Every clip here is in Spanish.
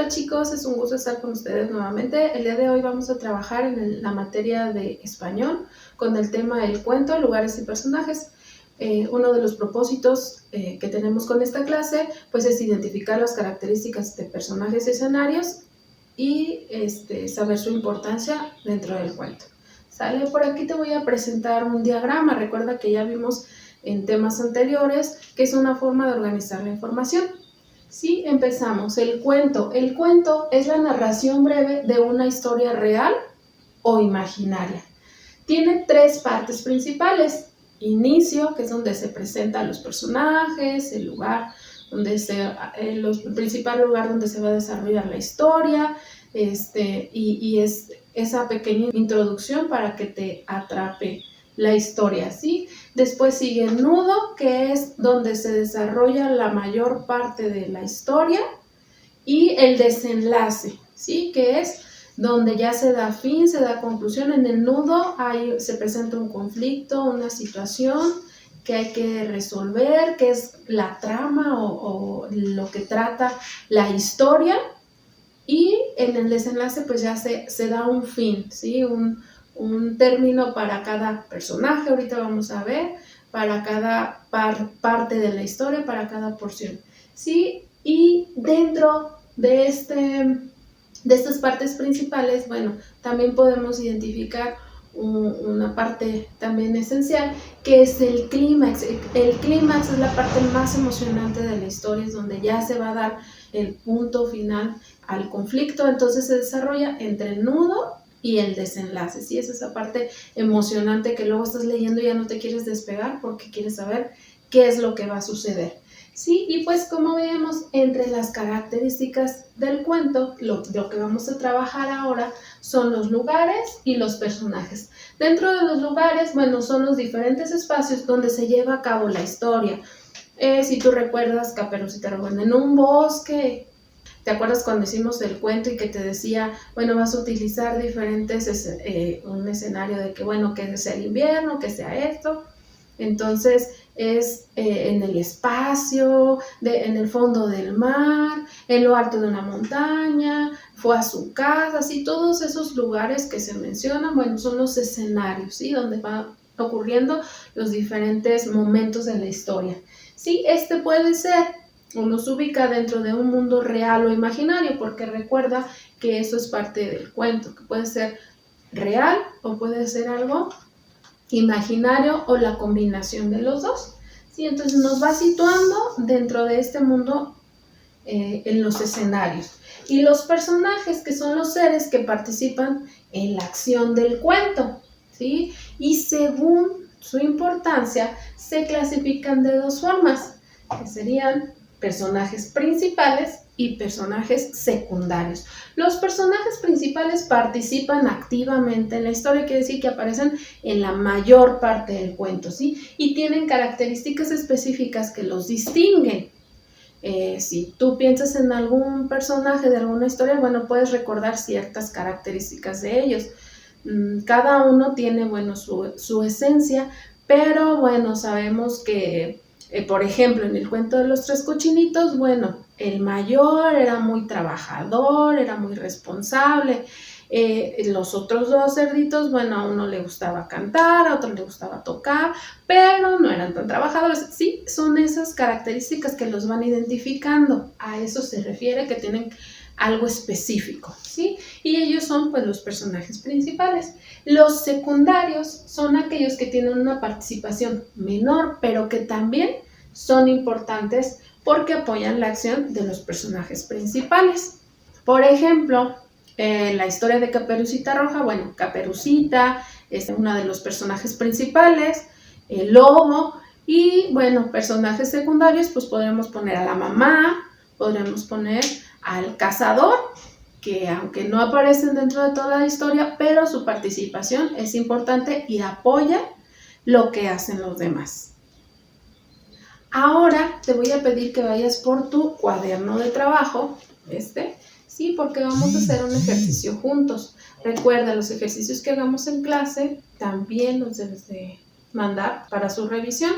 chicos, es un gusto estar con ustedes nuevamente. El día de hoy vamos a trabajar en la materia de español con el tema del cuento, lugares y personajes. Uno de los propósitos que tenemos con esta clase pues es identificar las características de personajes y escenarios y saber su importancia dentro del cuento. ¿Sale? Por aquí te voy a presentar un diagrama. Recuerda que ya vimos en temas anteriores que es una forma de organizar la información. Sí, empezamos. El cuento. El cuento es la narración breve de una historia real o imaginaria. Tiene tres partes principales. Inicio, que es donde se presentan los personajes, el lugar el principal lugar donde se va a desarrollar la historia, y es esa pequeña introducción para que te atrape la historia, ¿sí? Después sigue el nudo, que es donde se desarrolla la mayor parte de la historia, y el desenlace, ¿sí? Que es donde ya se da fin, se da conclusión. En el nudo se presenta un conflicto, una situación que hay que resolver, que es la trama o lo que trata la historia, y en el desenlace pues ya se da un fin, ¿sí? Un término para cada personaje, ahorita vamos a ver, para cada parte de la historia, para cada porción, ¿sí? Y dentro de estas partes principales, bueno, también podemos identificar una parte también esencial, que es el clímax. El clímax es la parte más emocionante de la historia, es donde ya se va a dar el punto final al conflicto, entonces se desarrolla entre el nudo y el desenlace, ¿sí? Es esa parte emocionante que luego estás leyendo y ya no te quieres despegar porque quieres saber qué es lo que va a suceder, ¿sí? Y pues como vemos, entre las características del cuento, lo que vamos a trabajar ahora son los lugares y los personajes. Dentro de los lugares, bueno, son los diferentes espacios donde se lleva a cabo la historia. Si tú recuerdas, Caperucita Roja en un bosque. ¿Te acuerdas cuando hicimos el cuento y que te decía, bueno, vas a utilizar diferentes, un escenario de que, bueno, que sea el invierno, que sea esto? Entonces es en el espacio, en el fondo del mar, en lo alto de una montaña, fue a su casa, así todos esos lugares que se mencionan, bueno, son los escenarios, ¿sí? Donde van ocurriendo los diferentes momentos de la historia. Sí, puede ser, uno se ubica dentro de un mundo real o imaginario, porque recuerda que eso es parte del cuento, que puede ser real o puede ser algo imaginario o la combinación de los dos, ¿sí? Entonces nos va situando dentro de este mundo en los escenarios. Y los personajes, que son los seres que participan en la acción del cuento, ¿sí? Y según su importancia se clasifican de dos formas, que serían personajes principales y personajes secundarios. Los personajes principales participan activamente en la historia, quiere decir que aparecen en la mayor parte del cuento, ¿sí? Y tienen características específicas que los distinguen. Si tú piensas en algún personaje de alguna historia, bueno, puedes recordar ciertas características de ellos. Cada uno tiene, bueno, su esencia, pero bueno, sabemos que, por ejemplo, en el cuento de los tres cochinitos, bueno, el mayor era muy trabajador, era muy responsable. Los otros dos cerditos, bueno, a uno le gustaba cantar, a otro le gustaba tocar, pero no eran tan trabajadores. Sí, son esas características que los van identificando. A eso se refiere, que tienen algo específico, ¿sí? Y ellos son, pues, los personajes principales. Los secundarios son aquellos que tienen una participación menor, pero que también son importantes porque apoyan la acción de los personajes principales. Por ejemplo, la historia de Caperucita Roja, bueno, Caperucita es uno de los personajes principales, el lobo, y bueno, personajes secundarios, pues podremos poner a la mamá, podremos poner al cazador, que aunque no aparecen dentro de toda la historia, pero su participación es importante y apoya lo que hacen los demás. Ahora te voy a pedir que vayas por tu cuaderno de trabajo, sí, porque vamos a hacer un ejercicio juntos. Recuerda, los ejercicios que hagamos en clase también los debes de mandar para su revisión.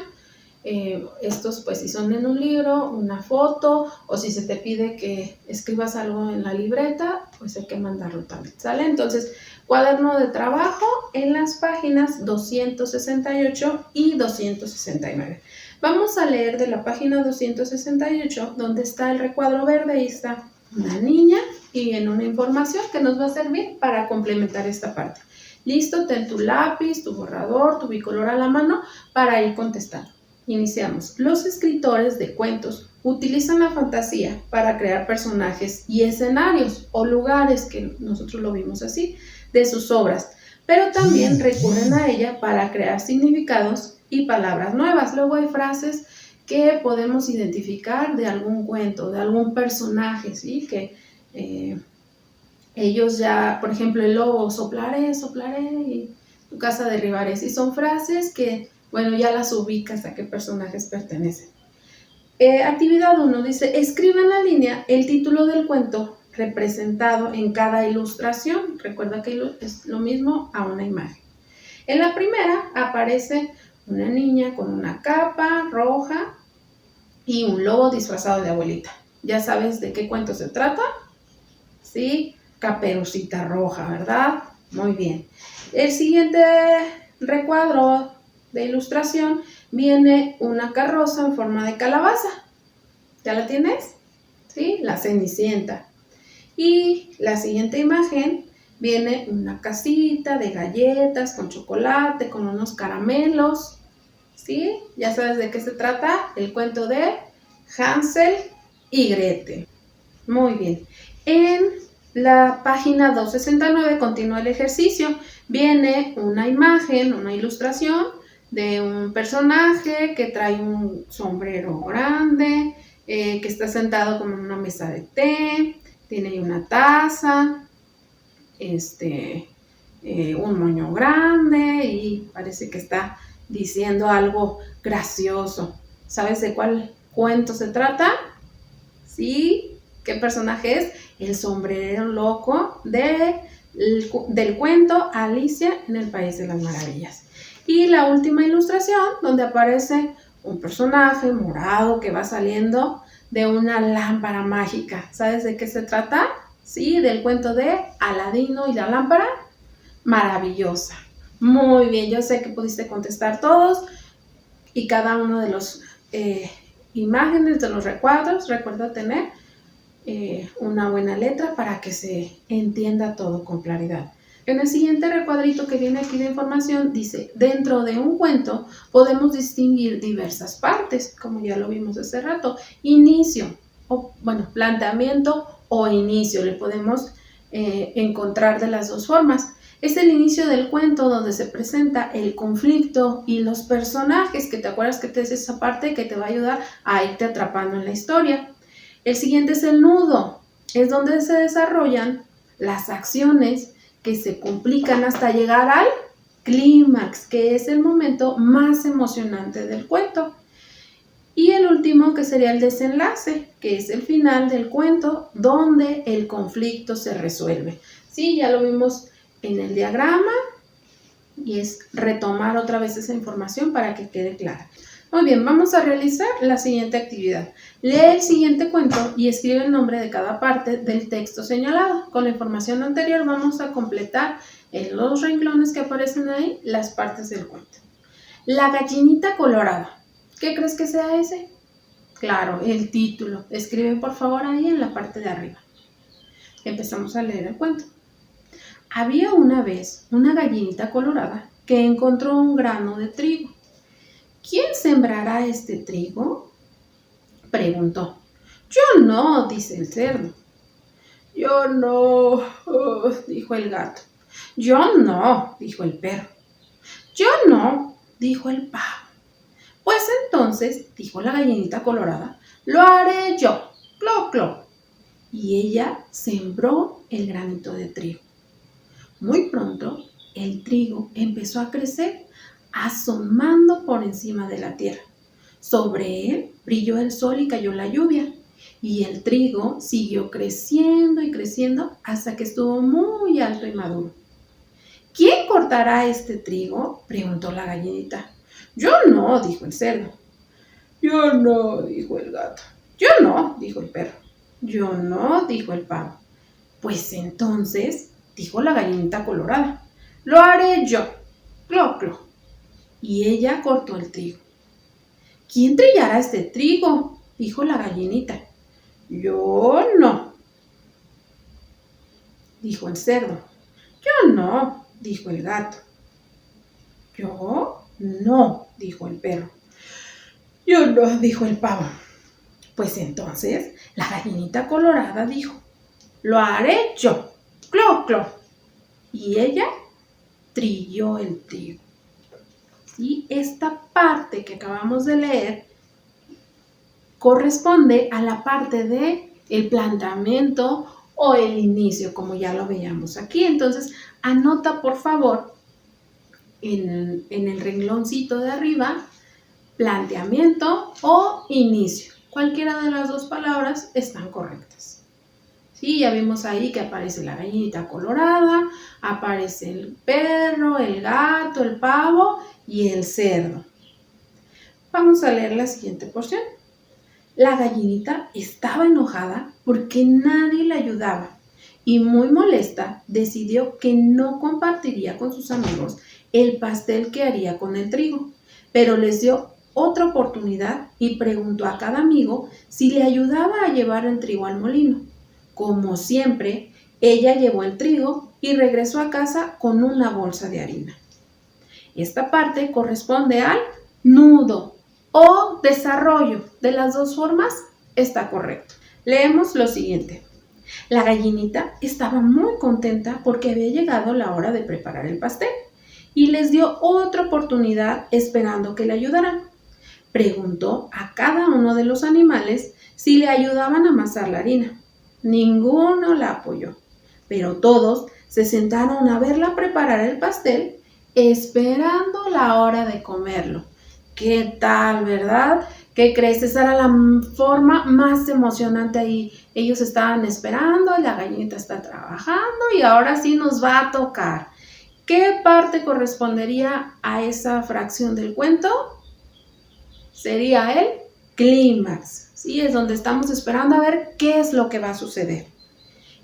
Estos pues si son en un libro, una foto, o si se te pide que escribas algo en la libreta, pues hay que mandarlo también, ¿sale? Entonces, cuaderno de trabajo en las páginas 268 y 269. Vamos a leer de la página 268, donde está el recuadro verde, ahí está una niña y viene una información que nos va a servir para complementar esta parte. Listo, ten tu lápiz, tu borrador, tu bicolor a la mano para ir contestando. Iniciamos. Los escritores de cuentos utilizan la fantasía para crear personajes y escenarios o lugares, que nosotros lo vimos así, de sus obras, pero también recurren a ella para crear significados y palabras nuevas. Luego hay frases que podemos identificar de algún cuento, de algún personaje, ¿sí? Que ellos ya, por ejemplo, el lobo, soplaré, soplaré, y tu casa derribaré. Y son frases que, bueno, ya las ubicas a qué personajes pertenecen. Actividad 1 dice, escribe en la línea el título del cuento representado en cada ilustración. Recuerda que es lo mismo a una imagen. En la primera aparece una niña con una capa roja y un lobo disfrazado de abuelita. ¿Ya sabes de qué cuento se trata? ¿Sí? Caperucita Roja, ¿verdad? Muy bien. El siguiente recuadro de ilustración viene una carroza en forma de calabaza. ¿Ya la tienes? ¿Sí? La Cenicienta. Y la siguiente imagen viene una casita de galletas con chocolate, con unos caramelos. ¿Sí? ¿Ya sabes de qué se trata? El cuento de Hansel y Gretel. Muy bien. En la página 269 continúa el ejercicio. Viene una imagen, una ilustración de un personaje que trae un sombrero grande, que está sentado como en una mesa de té, tiene una taza, un moño grande y parece que está diciendo algo gracioso. ¿Sabes de cuál cuento se trata? ¿Sí? ¿Qué personaje es? El sombrero loco del cuento Alicia en el País de las Maravillas. Y la última ilustración, donde aparece un personaje morado que va saliendo de una lámpara mágica. ¿Sabes de qué se trata? Sí, del cuento de Aladino y la lámpara maravillosa. Muy bien, yo sé que pudiste contestar todos y cada uno de los imágenes de los recuadros. Recuerda tener una buena letra para que se entienda todo con claridad. En el siguiente recuadrito que viene aquí de información dice, dentro de un cuento podemos distinguir diversas partes, como ya lo vimos hace rato. Inicio, planteamiento o inicio, le podemos encontrar de las dos formas. Es el inicio del cuento donde se presenta el conflicto y los personajes, que te acuerdas que te es esa parte que te va a ayudar a irte atrapando en la historia. El siguiente es el nudo, es donde se desarrollan las acciones que se complican hasta llegar al clímax, que es el momento más emocionante del cuento. Y el último, que sería el desenlace, que es el final del cuento, donde el conflicto se resuelve. Sí, ya lo vimos en el diagrama y es retomar otra vez esa información para que quede clara. Muy bien, vamos a realizar la siguiente actividad. Lee el siguiente cuento y escribe el nombre de cada parte del texto señalado. Con la información anterior vamos a completar en los renglones que aparecen ahí las partes del cuento. La gallinita colorada. ¿Qué crees que sea ese? Claro, el título. Escribe por favor ahí en la parte de arriba. Empezamos a leer el cuento. Había una vez una gallinita colorada que encontró un grano de trigo. ¿Quién sembrará este trigo?, preguntó. Yo no, dice el cerdo. Yo no, dijo el gato. Yo no, dijo el perro. Yo no, dijo el pavo. Pues entonces, dijo la gallinita colorada, lo haré yo, clo, clo. Y ella sembró el granito de trigo. Muy pronto, el trigo empezó a crecer, asomando por encima de la tierra. Sobre él brilló el sol y cayó la lluvia, y el trigo siguió creciendo y creciendo hasta que estuvo muy alto y maduro. ¿Quién cortará este trigo?, preguntó la gallinita. Yo no, dijo el cerdo. Yo no, dijo el gato. Yo no, dijo el perro. Yo no, dijo el pavo. Pues entonces, dijo la gallinita colorada, lo haré yo. Clo, clo. Y ella cortó el trigo. ¿Quién trillará este trigo? Dijo la gallinita. Yo no, dijo el cerdo. Yo no, dijo el gato. Yo no, dijo el perro. Yo no, dijo el pavo. Pues entonces la gallinita colorada dijo, lo haré yo. Clo, clo. Y ella trilló el trigo. Y esta parte que acabamos de leer corresponde a la parte de el planteamiento o el inicio, como ya lo veíamos aquí. Entonces, anota por favor en el rengloncito de arriba, planteamiento o inicio. Cualquiera de las dos palabras están correctas. Sí, ya vimos ahí que aparece la gallinita colorada, aparece el perro, el gato, el pavo y el cerdo. Vamos a leer la siguiente porción. La gallinita estaba enojada porque nadie la ayudaba y muy molesta decidió que no compartiría con sus amigos el pastel que haría con el trigo, pero les dio otra oportunidad y preguntó a cada amigo si le ayudaba a llevar el trigo al molino. Como siempre, ella llevó el trigo y regresó a casa con una bolsa de harina. Esta parte corresponde al nudo o desarrollo. De las dos formas está correcto. Leemos lo siguiente. La gallinita estaba muy contenta porque había llegado la hora de preparar el pastel y les dio otra oportunidad esperando que le ayudaran. Preguntó a cada uno de los animales si le ayudaban a amasar la harina. Ninguno la apoyó, pero todos se sentaron a verla preparar el pastel esperando la hora de comerlo. ¿Qué tal, verdad? ¿Qué crees? Esa era la forma más emocionante ahí. Ellos estaban esperando, la gallinita está trabajando y ahora sí nos va a tocar. ¿Qué parte correspondería a esa fracción del cuento? Sería el clímax. Sí, es donde estamos esperando a ver qué es lo que va a suceder.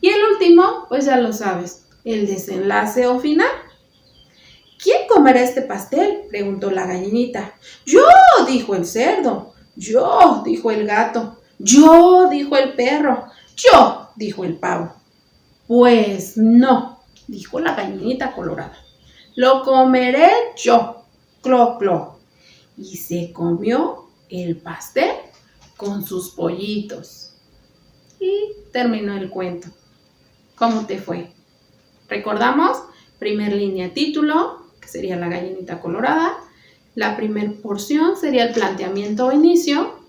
Y el último, pues ya lo sabes, el desenlace o final. ¿Quién comerá este pastel?, preguntó la gallinita. Yo, dijo el cerdo. Yo, dijo el gato. Yo, dijo el perro. Yo, dijo el pavo. Pues no, dijo la gallinita colorada. Lo comeré yo. Clo, clo. Y se comió el pastel con sus pollitos. Y terminó el cuento. ¿Cómo te fue? Recordamos, primer línea título, que sería la gallinita colorada. La primera porción sería el planteamiento o inicio.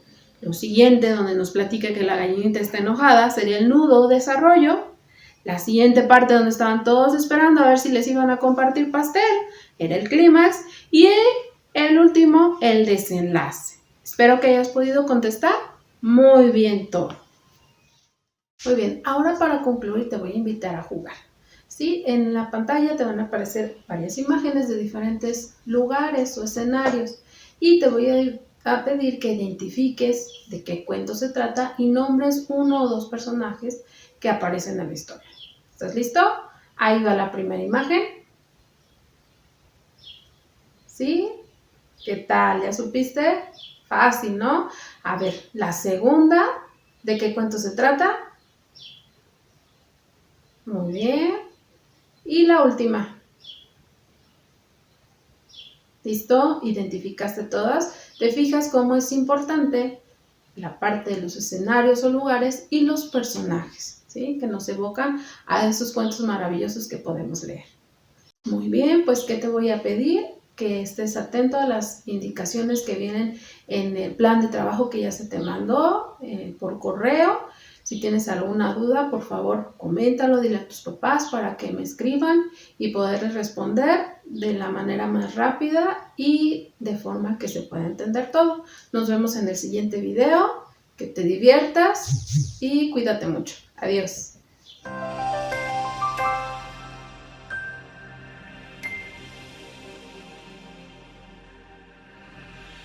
Lo siguiente, donde nos platica que la gallinita está enojada, sería el nudo o desarrollo. La siguiente parte, donde estaban todos esperando a ver si les iban a compartir pastel, era el clímax. Y el último, el desenlace. Espero que hayas podido contestar muy bien todo. Muy bien, ahora para concluir te voy a invitar a jugar. ¿Sí? En la pantalla te van a aparecer varias imágenes de diferentes lugares o escenarios y te voy a pedir que identifiques de qué cuento se trata y nombres uno o dos personajes que aparecen en la historia. ¿Estás listo? Ahí va la primera imagen. ¿Sí? ¿Qué tal? ¿Ya supiste? Fácil, ¿no? A ver, la segunda, ¿de qué cuento se trata? Muy bien. Y la última. ¿Listo? ¿Identificaste todas? ¿Te fijas cómo es importante la parte de los escenarios o lugares y los personajes, ¿sí? Que nos evocan a esos cuentos maravillosos que podemos leer. Muy bien, pues ¿qué te voy a pedir? Que estés atento a las indicaciones que vienen en el plan de trabajo que ya se te mandó por correo. Si tienes alguna duda, por favor, coméntalo, dile a tus papás para que me escriban y poderles responder de la manera más rápida y de forma que se pueda entender todo. Nos vemos en el siguiente video. Que te diviertas y cuídate mucho. Adiós.